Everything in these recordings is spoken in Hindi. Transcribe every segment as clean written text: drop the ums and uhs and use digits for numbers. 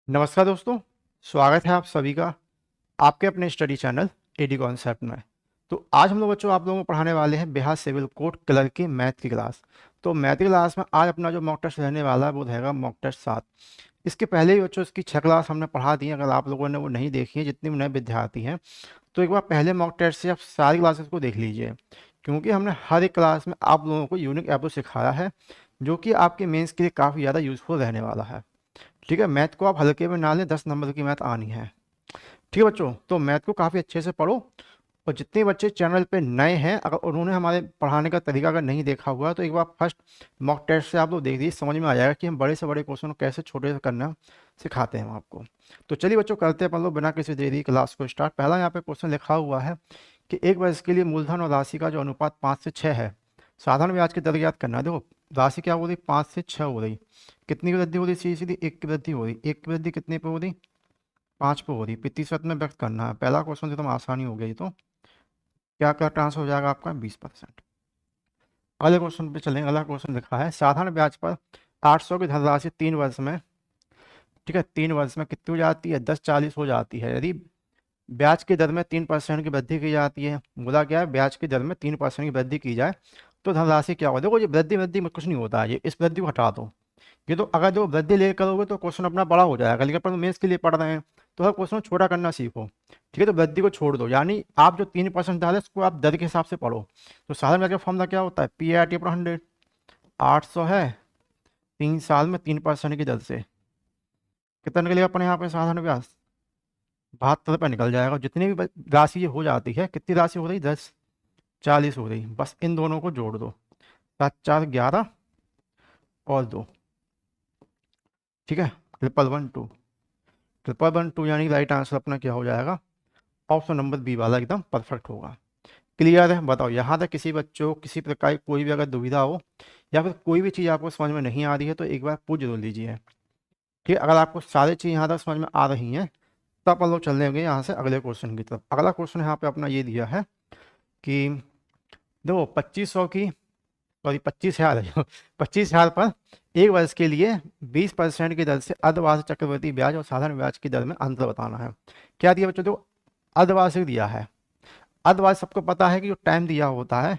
नमस्कार दोस्तों, स्वागत है आप सभी का आपके अपने स्टडी चैनल एडी कॉन्सेप्ट में। तो आज हम लोग बच्चों आप लोगों को पढ़ाने वाले हैं बिहार सिविल कोड कलर की मैथ की क्लास। तो मैथ की क्लास में आज अपना जो मॉक टेस्ट रहने वाला है वो रहेगा मॉक टेस्ट 7। इसके पहले ही बच्चों इसकी 6 क्लास हमने पढ़ा दी है। अगर आप लोगों ने वो नहीं देखी है, जितने भी नए विद्यार्थी हैं, तो एक बार पहले मॉक टेस्ट से आप सारी क्लासेस को देख लीजिए, क्योंकि हमने हर एक क्लास में आप लोगों को यूनिक अप्रोच सिखाया है जो कि आपके मेंस के लिए काफ़ी ज़्यादा यूजफुल रहने वाला है। ठीक है, मैथ को आप हल्के में ना लें, 10 नंबर की मैथ आनी है। ठीक है बच्चों, तो मैथ को काफ़ी अच्छे से पढ़ो। और जितने बच्चे चैनल पे नए हैं, अगर उन्होंने हमारे पढ़ाने का तरीका अगर नहीं देखा हुआ है, तो एक बार फर्स्ट मॉक टेस्ट से आप लोग देख लीजिए, समझ में आ जाएगा कि हम बड़े से बड़े क्वेश्चन को कैसे छोटे से करना सिखाते हैं हम आपको। तो चलिए बच्चों, करते हैं अपन लोग बिना किसी देरी क्लास को स्टार्ट। पहला यहाँ पे क्वेश्चन लिखा हुआ है कि एक वर्ष के लिए मूलधन और राशि का जो अनुपात 5 से 6 है, साधारण ब्याज की दर ज्ञात करना है। देखो, राशि क्या हो रही, 5 से 6 हो रही। कितनी की वृद्धि हो रही, सीधी सीधी 1 की वृद्धि हो रही। 1 की वृद्धि कितने पे हो रही, 5 पे हो रही। प्रतिशत में व्यक्त करना है। पहला क्वेश्चन एकदम आसानी हो गई। तो क्या क्या ट्रांसफर हो जाएगा आपका, 20%। अगले क्वेश्चन पे चलेंगे। अगला क्वेश्चन लिखा है साधारण ब्याज पर 800 की धनराशि 3 वर्ष में, ठीक है, 3 वर्ष में कितनी हो जाती है, 1040 हो जाती है। यदि ब्याज की दर में 3% की वृद्धि की जाती है, बोला क्या है, ब्याज की दर में 3% की वृद्धि की जाए तो धनराशि क्या होगा। देखो, ये वृद्धि वृद्धि में कुछ नहीं होता है, ये इस वृद्धि को हटा दो। ये तो अगर जो वृद्धि लेकर करोगे तो क्वेश्चन अपना बड़ा हो जाएगा, लेकिन अपन मेंस के लिए पढ़ रहे हैं तो हर क्वेश्चन छोटा करना सीखो। ठीक है, तो वृद्धि को छोड़ दो, यानी आप जो 3% डाले उसको आप दर के हिसाब से पढ़ो। तो साधारण ब्याज का फॉर्मूला क्या होता है, पी आई टी पर 100। 800 है, 3 साल में 3% की दर से कितना निकलेगा अपने यहाँ पे साधारण ब्याज, 72 रुपये निकल जाएगा। जितनी भी राशि ये हो जाती है, कितनी राशि हो रही, 1040 हो रही। बस इन दोनों को जोड़ दो, 7 4 11 और 2। ठीक है, 1112, 1112 यानी राइट आंसर अपना क्या हो जाएगा, ऑप्शन नंबर बी वाला एकदम परफेक्ट होगा। क्लियर है, बताओ यहाँ तक किसी बच्चों को किसी प्रकार की कोई भी अगर दुविधा हो या फिर कोई भी चीज़ आपको समझ में नहीं आ रही है तो एक बार पूछ जरूर लीजिए। ठीक है, अगर आपको सारी चीज़ यहाँ तक समझ में आ रही हैं तो अपन लोग चल देंगे यहाँ से अगले क्वेश्चन की तरफ। अगला क्वेश्चन यहाँ पे अपना ये दिया है कि देखो, 2500 की, सॉरी 25,000 है 25,000 पर एक वर्ष के लिए 20% की दर से अर्धवार्षिक चक्रवृद्धि ब्याज और साधारण ब्याज की दर में अंतर बताना है। क्या दिया बच्चों, देखो अर्धवार्षिक दिया है। अर्धवार्षिक सबको पता है कि जो टाइम दिया होता है,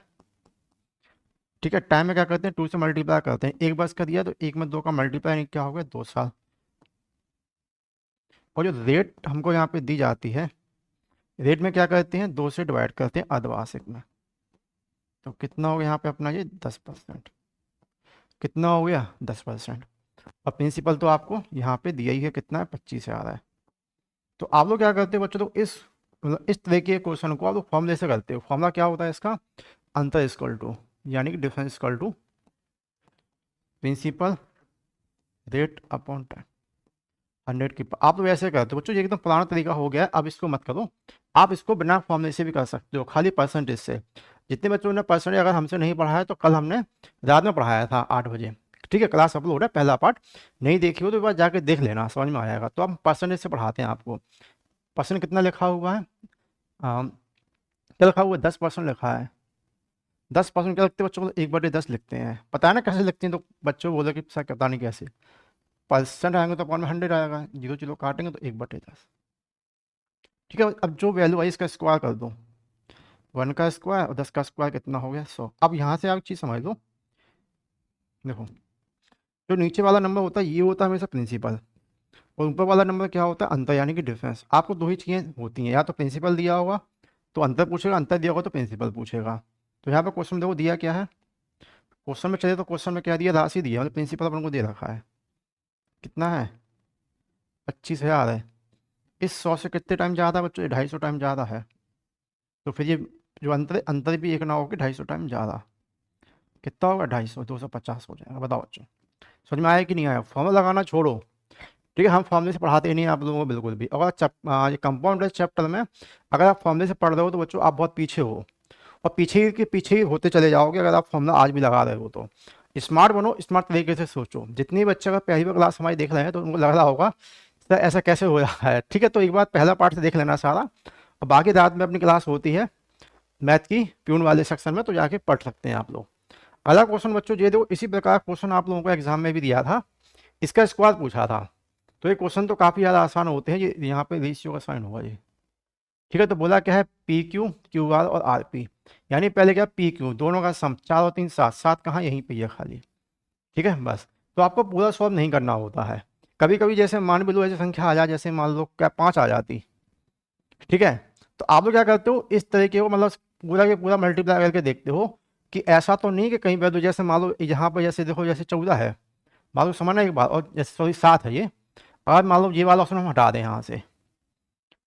ठीक है, टाइम में क्या करते हैं, 2 से मल्टीप्लाई करते हैं। एक वर्ष का दिया तो 1 में 2 का मल्टीप्लाई क्या हो गया, 2 साल। और जो रेट हमको यहाँ पे दी जाती है, रेट में क्या करते हैं, 2 से डिवाइड करते हैं अर्धवार्षिक में। तो कितना हो गया यहाँ पे अपना ये 10%। कितना हो गया, 10%। और प्रिंसिपल तो आपको यहाँ पे दिया ही है, कितना है, 25,000 है। तो आप लोग क्या करते हो बच्चों, तो इस मतलब इस तरह के क्वेश्चन को आप लोग फॉर्मूले से करते हो। फॉर्मूला क्या होता है इसका, अंतर इक्वल टू, यानी कि difference equal to principal rate upon time, 100 की। आप लोग ऐसे करते हो बच्चों, ये एकदम पुराना तरीका हो गया है, अब इसको मत करो। आप इसको बिना फॉर्मूले से भी कर सकते हो, खाली परसेंटेज से। जितने बच्चों ने परसेंटेज अगर हमसे नहीं पढ़ा है तो कल हमने रात में पढ़ाया था 8 बजे। ठीक है, क्लास अपलोड है, पहला पार्ट नहीं देखी हो तो एक बार जाके देख लेना, समझ में आएगा। तो हम परसेंटेज से पढ़ाते हैं आपको। परसेंट कितना लिखा हुआ है, क्या लिखा हुआ है, 10% लिखा है। 10% क्या लिखते हैं बच्चों को, 1/10 लिखते हैं। पता है ना कैसे लिखते हैं, तो बच्चों बोले कि सर पता नहीं कैसे। परसेंट आएंगे तो अपॉन में 100 आएगा, जीरो जीरो काटेंगे तो 1/10। ठीक है, अब जो वैल्यू आई इसका स्क्वायर कर दो, 1 का स्क्वायर और 10 का स्क्वायर कितना हो गया, 100। अब यहाँ से आप चीज़ समझ लो, देखो जो नीचे वाला नंबर होता है ये होता है हमेशा प्रिंसिपल, और ऊपर वाला नंबर क्या होता है, अंतर यानी कि डिफरेंस। आपको दो ही चीज़ें होती हैं, या तो प्रिंसिपल दिया होगा तो अंतर पूछेगा, अंतर दिया होगा तो प्रिंसिपल पूछेगा। तो यहाँ पर क्वेश्चन देखो दिया क्या है, क्वेश्चन में चले तो क्वेश्चन में क्या दिया, राशि दिया, मतलब प्रिंसिपल अपन को दे रखा है, कितना है, 25,000 है। इस 100 से कितने टाइम ज़्यादा बच्चों, 250 टाइम ज़्यादा है। तो फिर ये जो अंतर अंतर भी एक ना होगी, 250 टाइम ज़्यादा। कितना होगा, 250, 250 हो जाएगा। बताओ बच्चों, समझ में आया कि नहीं आया। फॉर्मूला लगाना छोड़ो। ठीक है, हम फॉर्मूले से पढ़ाते ही नहीं आप लोगों को बिल्कुल भी। अगर ये कंपाउंड इंटरेस्ट चैप्टर में अगर आप फॉर्मूले से पढ़ रहे हो तो बच्चों आप बहुत पीछे हो, और पीछे के पीछे ही होते चले जाओगे अगर आप फॉर्मूला आज भी लगा रहे हो तो। स्मार्ट बनो, स्मार्ट तरीके से सोचो। जितने बच्चे अगर पहली बार क्लास हमारी देख रहे हैं तो उनको लग रहा होगा सर ऐसा कैसे हो रहा है। ठीक है, तो एक बार पहला पार्ट से देख लेना सारा, और बाकी रात में अपनी क्लास होती है मैथ की प्यून वाले सेक्शन में, तो जाके पढ़ सकते हैं आप लोग। अगला क्वेश्चन बच्चों ये देखो, इसी प्रकार क्वेश्चन आप लोगों को एग्जाम में भी दिया था, इसका स्क्वायर पूछा था। तो ये क्वेश्चन तो काफ़ी ज़्यादा आसान होते हैं। ये यहाँ पे रेशियो का साइन होगा ये। ठीक है, तो बोला क्या है, पी क्यू, क्यू आर और आर पी, यानी पहले क्या पी क्यू दोनों का सम 4 और 3 7, 7 कहाँ यहीं पे है खाली। ठीक है, बस। तो आपको पूरा सॉल्व नहीं करना होता है। कभी कभी जैसे मान भी लो ऐसी संख्या आ जाए, जैसे मान लो क्या 5 आ जाती। ठीक है, तो आप लोग क्या करते हो, इस तरीके को मतलब पूरा के पूरा मल्टीप्लाई करके देखते हो कि ऐसा तो नहीं कि कहीं पर, तो जैसे मान लो यहाँ पर जैसे देखो जैसे 14 है, मान लो समझना एक बात, और जैसे सॉरी 7 है ये, और मान लो ये वाला ऑप्शन हम हटा दें यहाँ से,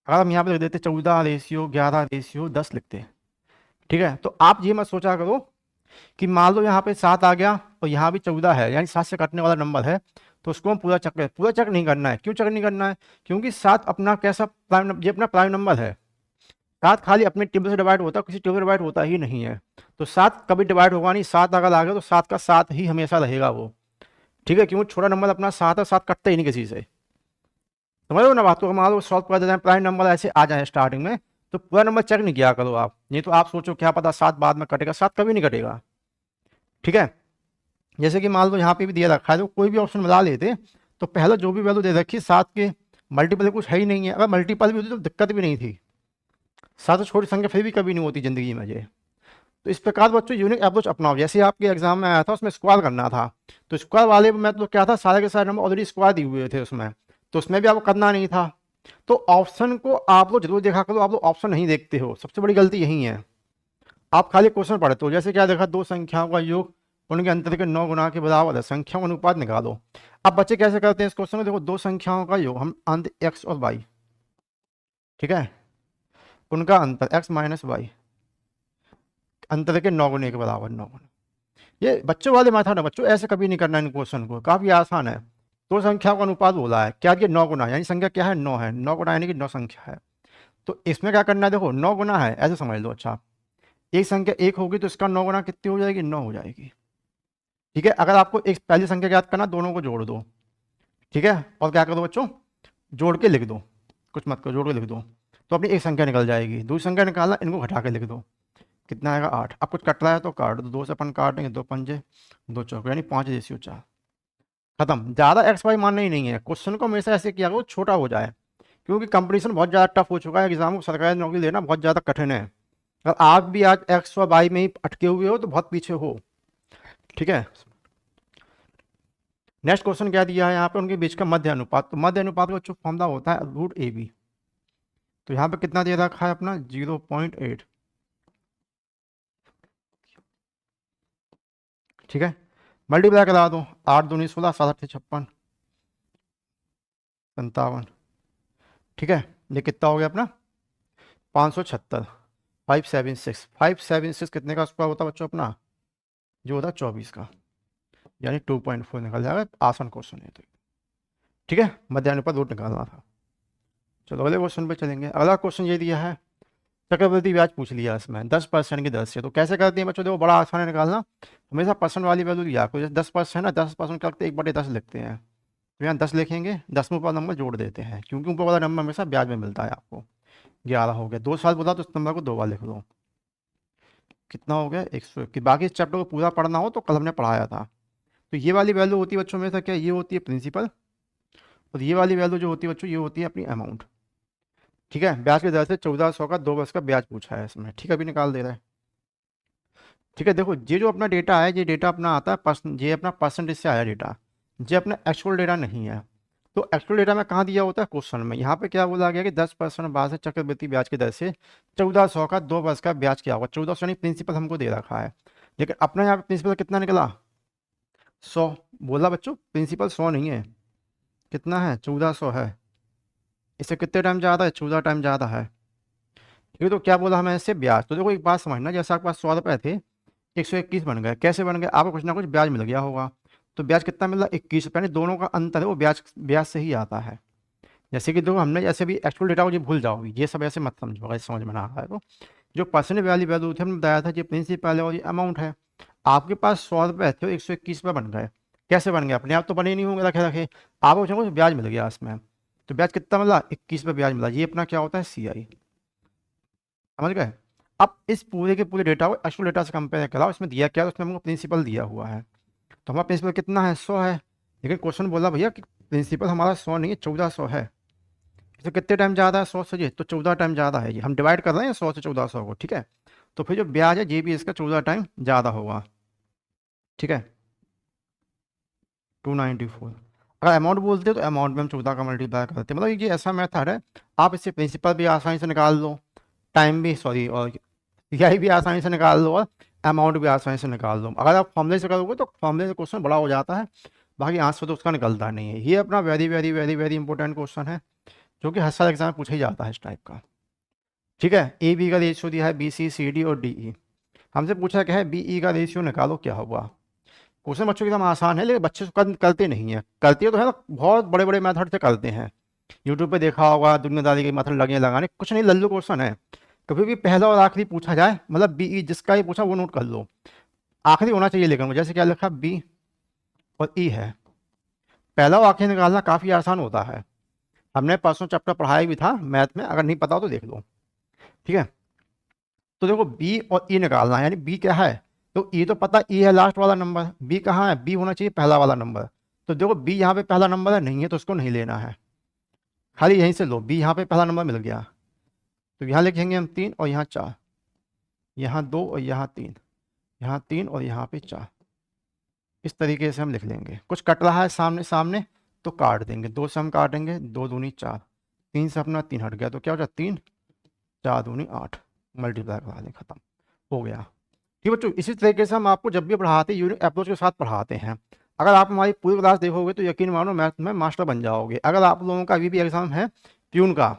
अगर हम यहाँ पे लिख देते 14/11/10 लिखते। ठीक है, तो आप ये मत सोचा करो कि मान लो यहाँ पे 7 आ गया और यहाँ भी 14 है, यानी 7 से कटने वाला नंबर है, तो उसको हम पूरा चेक नहीं करना है। क्यों चेक नहीं करना है? क्योंकि 7 अपना कैसा प्राइम, ये अपना प्राइम नंबर है। 7 खाली अपने टेबल से डिवाइड होता है, किसी टेबल से डिवाइड होता ही नहीं है। तो 7 कभी डिवाइड होगा नहीं, 7 अगर आ गया तो 7 का 7 ही हमेशा रहेगा वो। ठीक है, क्योंकि छोटा नंबर अपना 7 है, 7 कटता ही नहीं किसी से। समझ लो ना बात को, मान लो सॉल्व कर देते हैं, प्राइम नंबर ऐसे आ जाए स्टार्टिंग में, तो पूरा नंबर चेक नहीं किया करो आप, नहीं तो आप सोचो क्या पता 7 बाद में कटेगा, 7 कभी नहीं कटेगा। ठीक है, जैसे कि मान लो यहाँ पे भी दिया रखा है, तो कोई भी ऑप्शन मिला लेते, तो पहले जो भी वैल्यू दे रखी 7 के मल्टीपल कुछ है ही नहीं है। अगर मल्टीपल भी होती तो दिक्कत भी नहीं थी, 7 से छोटी संख्या फिर भी कभी नहीं होती जिंदगी में ये। तो इस प्रकार बच्चों यूनिक अप्रोच अपनाओ। जैसे आपके एग्जाम में आया था, उसमें स्क्वायर करना था, तो स्क्वायर वाले में तो क्या था, सारे के सारे नंबर ऑलरेडी स्क्वायर दिए हुए थे उसमें, तो उसमें भी आपको करना नहीं था। तो ऑप्शन को आप लोग जरूर देखा करो, आप लोग ऑप्शन नहीं देखते हो, सबसे बड़ी गलती यही है। आप खाली क्वेश्चन पढ़ते हो, जैसे क्या देखा, दो संख्याओं का योग उनके अंतर के 9 गुना के बराबर है, संख्याओं का अनुपात निकालो। अब बच्चे कैसे करते हैं इस क्वेश्चन में, देखो दो संख्याओं का योग, हम अंत एक्स और वाई, ठीक है, उनका अंतर एक्स माइनस वाई, अंतर के 9 गुने के बराबर, 9 गुना। ये बच्चों वाले मेथड है बच्चों, ऐसे कभी नहीं करना इन क्वेश्चन को, काफी आसान है। दो संख्याओं का अनुपात बोला है, क्या ये 9 गुना, यानी संख्या क्या है 9 है, 9 गुना यानी कि 9 संख्या है। तो इसमें क्या करना है, देखो 9 गुना है ऐसे समझ लो। अच्छा, एक संख्या 1 होगी तो इसका 9 गुना कितनी हो जाएगी, 9 हो जाएगी। ठीक है, अगर आपको एक पहली संख्या याद करना, दोनों को जोड़ दो। ठीक है, और क्या कर दो बच्चों, जोड़ के लिख दो, कुछ मत करो, जोड़ के लिख दो, तो अपनी एक संख्या निकल जाएगी। दूसरी संख्या निकालना, इनको घटा के लिख दो, कितना आएगा 8। अब कुछ कट रहा है तो काट दो, 2 से अपन काटेंगे, 2 पंजे 2 चौके, यानी 5/4, खत्म। ज़्यादा एक्स वाई मानना ही नहीं है, क्वेश्चन को हमेशा ऐसे किया करो छोटा हो जाए, क्योंकि कंपटीशन बहुत ज़्यादा टफ हो चुका है, एग्जाम को सरकारी नौकरी लेना बहुत ज़्यादा कठिन है। अगर आप भी आज एक्स और वाई में ही अटके हुए हो तो बहुत पीछे हो। ठीक है, नेक्स्ट क्वेश्चन क्या दिया है यहाँ पे, उनके बीच का मध्य अनुपात। तो मध्य अनुपात का जो फॉर्मूला होता है √AB। तो यहाँ पे कितना दे रखा है अपना 0.8। ठीक है, मल्टीप्लाई करा दो, 8 दूनी 16, 7 8 56, 57। ठीक है, ये कितना हो गया अपना 576, 576 कितने का स्क्वायर होता है बच्चों अपना, जो होता है 24 का, यानी 2.4 निकल जाएगा। आसान क्वेश्चन है तो। ठीक है, मध्यान्ह पर रूट निकालना था। चलो अगले क्वेश्चन पे चलेंगे। अगला क्वेश्चन ये दिया है, चक्रवृद्धि ब्याज पूछ लिया इसमें 10% की दर से। तो कैसे करते हैं बच्चों, देखो बड़ा आसान है निकालना, हमेशा परसेंट वाली वैल्यू दिया आपको, जैसे 10% है ना, 10% करते 1/10 लिखते हैं, तो यहाँ 10 लिखेंगे, 10 में ऊपर नंबर जोड़ देते हैं, क्योंकि ऊपर वाला नंबर हमेशा ब्याज में मिलता है आपको। 11 हो गया, 2 साल बोला तो इस नंबर को 2 बार लिख दो, कितना हो गया 101। बाकी इस चैप्टर को पूरा पढ़ना हो तो कल हमने पढ़ाया था। तो ये वाली वैल्यू होती है बच्चों में से क्या, ये होती है प्रिंसिपल, और ये वाली वैल्यू जो होती है बच्चों, ये होती है अपनी अमाउंट। ठीक है, ब्याज की दर से 1400 का 2 वर्ष का ब्याज पूछा है इसमें। ठीक है, अभी निकाल दे रहा है। ठीक है, देखो ये जो अपना डेटा है, ये डेटा अपना आता है ये अपना परसेंटेज से आया डेटा, ये अपना एक्चुअल डेटा नहीं है। तो एक्चुअल डेटा में कहाँ दिया होता है, क्वेश्चन में। यहाँ पे क्या बोला गया कि 10% बाद से चक्रवृद्धि ब्याज की दर से 1400 का 2 वर्ष का ब्याज क्या होगा। 1400 यानी प्रिंसिपल हमको दे रखा है, लेकिन अपना यहाँ पे प्रिंसिपल कितना निकला 100। बोला बच्चों प्रिंसिपल 100 नहीं है, कितना है 1400 है। इससे कितने टाइम ज़्यादा है, 14 टाइम ज़्यादा है। ठीक है, तो क्या बोला हमें इससे ब्याज। तो देखो एक बात समझना, जैसे आपके पास 100 रुपये थे, 121 बन गए, कैसे बन गए, आपको कुछ ना कुछ ब्याज मिल गया होगा। तो ब्याज कितना मिला 21 रुपये, यानी दोनों का अंतर है वो ब्याज ब्याज से ही आता है। जैसे कि देखो हमने जैसे भी एक्चुअल डेटा को ये भूल जाओ, ये सब ऐसे मत समझो, अगर समझ में ना आ रहा है तो। जो परसेंट वाली वैल्यू थी हमने बताया था, ये प्रिंसिपल है और ये अमाउंट है। आपके पास 100 रुपये थे, 121 रुपये बन गए, कैसे बन गए, अपने आप तो बने नहीं होंगे रखे रखे, आपको कुछ ना कुछ ब्याज मिल गया इसमें। तो ब्याज कितना मिला 21 रुपये ब्याज मिला, ये अपना क्या होता है CI। समझ गए। अब इस पूरे के पूरे डेटा को एक्चुअल डेटा से कंपेयर कराओ, इसमें दिया क्या है, उसमें हमको प्रिंसिपल दिया हुआ है। तो हमारा प्रिंसिपल कितना है 100 है, लेकिन क्वेश्चन बोला भैया कि प्रिंसिपल हमारा 100 नहीं है, 1400 है। तो कितने टाइम ज़्यादा है 100 से? ये तो 14 टाइम ज़्यादा है। ये हम डिवाइड कर रहे हैं 100 से 1400 को, ठीक है। तो फिर जो ब्याज है ये भी इसका 14 टाइम ज़्यादा होगा, ठीक है। 294। अगर अमाउंट बोलते हो तो अमाउंट में हम 14 का मल्टीप्लाई करते हैं। मतलब ये ऐसा मेथड है, आप इससे प्रिंसिपल भी आसानी से निकाल लो, टाइम भी सॉरी और सीआई भी आसानी से निकाल लो, और अमाउंट भी आसानी से निकाल लो। अगर आप फॉर्मूले से करोगे तो फॉर्मूले से क्वेश्चन बड़ा हो जाता है, बाकी आंसर तो उसका निकलता नहीं है। ये अपना very very very very important question है, जो कि हर साल एग्जाम में पूछा ही जाता है इस टाइप का, ठीक है। ए बी का रेशियो दिया है, बी सी सी डी और डी ई। हमसे पूछा क्या है, बी ई का रेशियो निकालो, क्या हुआ। क्वेश्चन बच्चों की एकदम आसान है, लेकिन बच्चे करते नहीं है। करते तो है ना, बहुत बड़े बड़े मेथड से करते हैं। यूट्यूब पे देखा होगा दुनियादारी के मेथड लगे लगाने, कुछ नहीं, लल्लू क्वेश्चन है। कभी भी पहला और आखिरी पूछा जाए, मतलब बी ई जिसका ही पूछा वो नोट कर लो, आखिरी होना चाहिए। लेकिन जैसे क्या लिखा, बी और ई है, पहला और आखिरी निकालना काफ़ी आसान होता है। हमने परसों चैप्टर पढ़ाया भी था मैथ में, अगर नहीं पता हो तो देख लो, ठीक है। तो देखो बी और ई निकालना है, यानी बी क्या है, तो ई तो पता, ई है लास्ट वाला नंबर, बी कहाँ है, बी होना चाहिए पहला वाला नंबर। तो देखो बी यहाँ पे पहला नंबर है, नहीं है तो उसको नहीं लेना है, खाली यहीं से लो। बी यहाँ पे पहला नंबर मिल गया, तो यहाँ लिखेंगे हम 3 और यहाँ 4, यहाँ 2 और यहाँ 3, यहाँ 3 और यहाँ पे 4। इस तरीके से हम लिख लेंगे। कुछ कट रहा है सामने सामने तो काट देंगे, 2 से हम काटेंगे, 2 दूनी 4, 3 से अपना 3 हट गया, तो क्या हो जाए 3, 4 दूनी 8, मल्टीप्लाई करा दें, खत्म हो गया। ठीक बच्चों, इसी तरीके से हम आपको जब भी पढ़ाते हैं यूनिक अप्रोच के साथ पढ़ाते हैं। अगर आप हमारी पूरी क्लास देखोगे तो यकीन मानो मैथ में मास्टर बन जाओगे। अगर आप लोगों का अभी भी एग्जाम है प्यून का,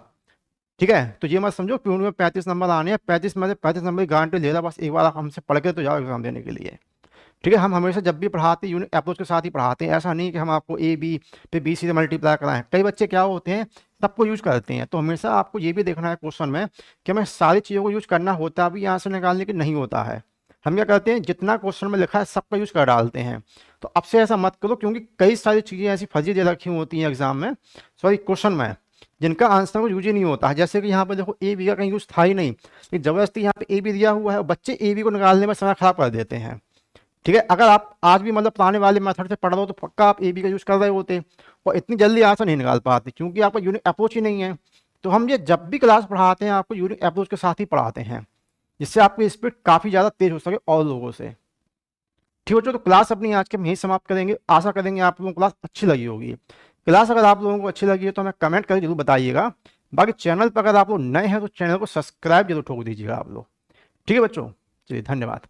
ठीक है, तो ये मत समझो प्यून में 35 नंबर आने हैं, 35 में से 35 नंबर की गारंटी ले रहा, बस एक बार आप हमसे पढ़ के तो जाओ एग्जाम देने के लिए, ठीक है। हम हमेशा जब भी पढ़ाते हैं यूनिक अप्रोच के साथ ही पढ़ाते हैं। ऐसा नहीं कि हम आपको ए बी पे बी सी से मल्टीप्लाई कराएं। कई बच्चे क्या होते हैं, सबको यूज करते हैं। तो हमेशा आपको ये भी देखना है क्वेश्चन में कि हमें सारी चीज़ों को यूज करना होता भी यहाँ से निकालने की नहीं होता है। हम क्या करते हैं, जितना क्वेश्चन में लिखा है सबका यूज कर डालते हैं। तो अब से ऐसा मत करो, क्योंकि कई सारी चीज़ें ऐसी फर्जी दे रखी होती हैं एग्जाम में, सॉरी क्वेश्चन में, जिनका आंसर को यूज ही नहीं होता है। जैसे कि यहाँ पर देखो ए बी का कहीं यूज था ही नहीं, लेकिन जबरदस्ती यहाँ पे ए बी दिया हुआ है और बच्चे ए बी को निकालने में समय खराब कर देते हैं, ठीक है। अगर आप आज भी मतलब पुराने वाले मेथड से पढ़ रहे हो तो पक्का आप ए बी का यूज कर रहे होते, और इतनी जल्दी आंसर नहीं निकाल पाते, क्योंकि आपका यूनिक अप्रोच ही नहीं है। तो हम ये जब भी क्लास पढ़ाते हैं आपको यूनिक अप्रोच के साथ ही पढ़ाते हैं, जिससे आपकी स्पीड काफ़ी ज़्यादा तेज हो सके और लोगों से। ठीक बच्चों, तो क्लास अपनी आज के हम यहीं समाप्त करेंगे। आशा करेंगे आप लोगों को क्लास अच्छी लगी होगी। क्लास अगर आप लोगों को अच्छी लगी है तो हमें कमेंट करके जरूर बताइएगा। बाकी चैनल पर अगर आप लोग नए हैं तो चैनल को सब्सक्राइब जरूर ठोक दीजिएगा आप लोग, ठीक है बच्चों। चलिए, धन्यवाद।